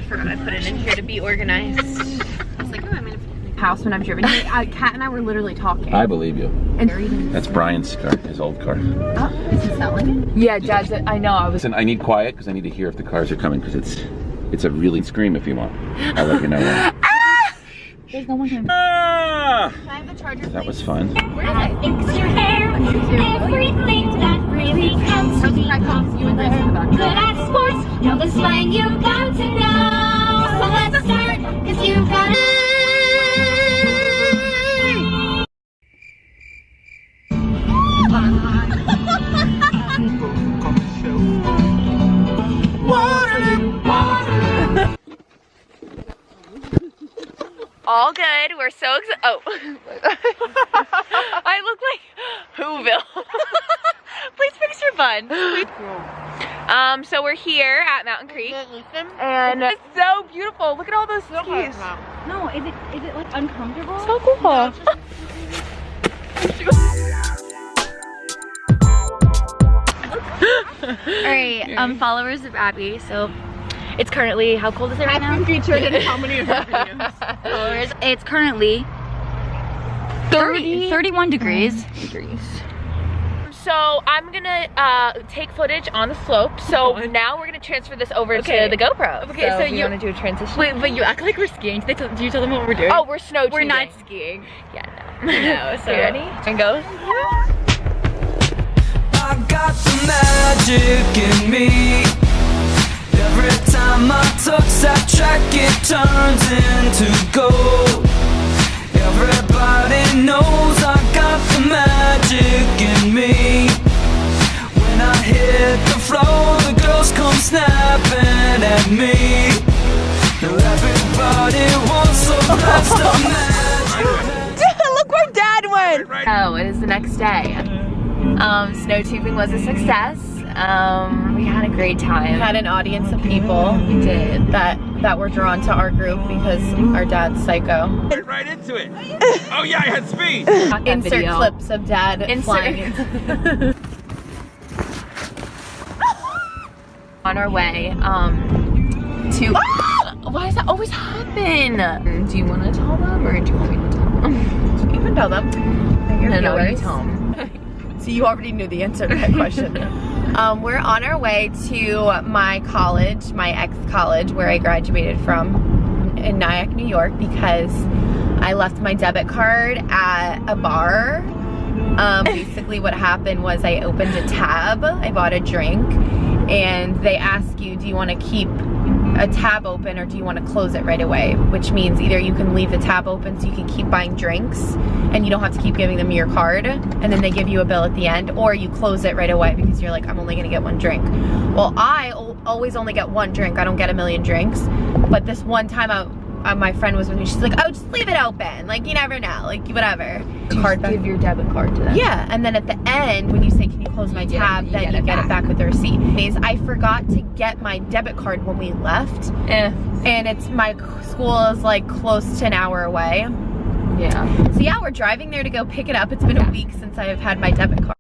forgot I put it in here to be organized. I was like, oh, I'm gonna put it in the house when I've driven. Kat and I were literally talking. I believe you. And that's Brian's car, his old car. Oh, is he selling it? Yeah, Dad's. I know. I was. Listen, I need quiet because I need to hear if the cars are coming because it's a really scream if you want. I'll let you know when. There's no one here. Ah! Can I have the charger, please? That was fun. Fix your hair, everything that really counts to be good at sports, know the slang you've got to know. So let's start, cause you've got to. All good. We're so excited. Oh. I look like Whoville. Please fix your bun. So we're here at Mountain Creek. And it's so beautiful. Look at all those skis. No, is it like uncomfortable? So cool. Alright, followers of Abby, so it's currently, how cold is it right now? I've been featured in how many of our videos? Followers. It's currently 31 degrees. So I'm gonna take footage on the slope. So now we're gonna transfer this over to the GoPro. Okay, so you wanna do a transition? Wait, but you act like we're skiing. Do you tell them what we're doing? Oh, we're snow tubing. We're not skiing. Yeah, no. No, so you ready? And go. I got the magic in me. Every time I touch that track, it turns into gold. Everybody knows I got the magic in me. When I hit the floor, the girls come snapping at me. Now everybody wants some blast of magic. Look where Dad went! Oh, it is the next day. Snow tubing was a success. We had a great time. We had an audience of people. We did. That were drawn to our group because our dad's psycho. Right into it. Oh yeah, I had speed. Insert clips of Dad flying. On our way to. Why does that always happen? Do you want to tell them or do you want me to tell them? You can tell them. No, you tell them. So you already knew the answer to that question. We're on our way to my college, my ex-college, where I graduated from in Nyack, New York, because I left my debit card at a bar. Basically what happened was I opened a tab, I bought a drink, and they ask you, do you want to keep a tab open or do you want to close it right away? Which means either you can leave the tab open so you can keep buying drinks and you don't have to keep giving them your card and then they give you a bill at the end, or you close it right away because you're like, I'm only gonna get one drink. Well, I always only get one drink. I don't get a million drinks. But this one time my friend was with me, she's like, oh, just leave it open. Like, you never know, like, whatever. Card back. Give your debit card to them. Yeah, and then at the end, when you say, can you close my tab, then you get it back with the receipt. I forgot to get my debit card when we left. And my school is like close to an hour away. Yeah. So yeah, we're driving there to go pick it up. It's been a week since I've had my debit card.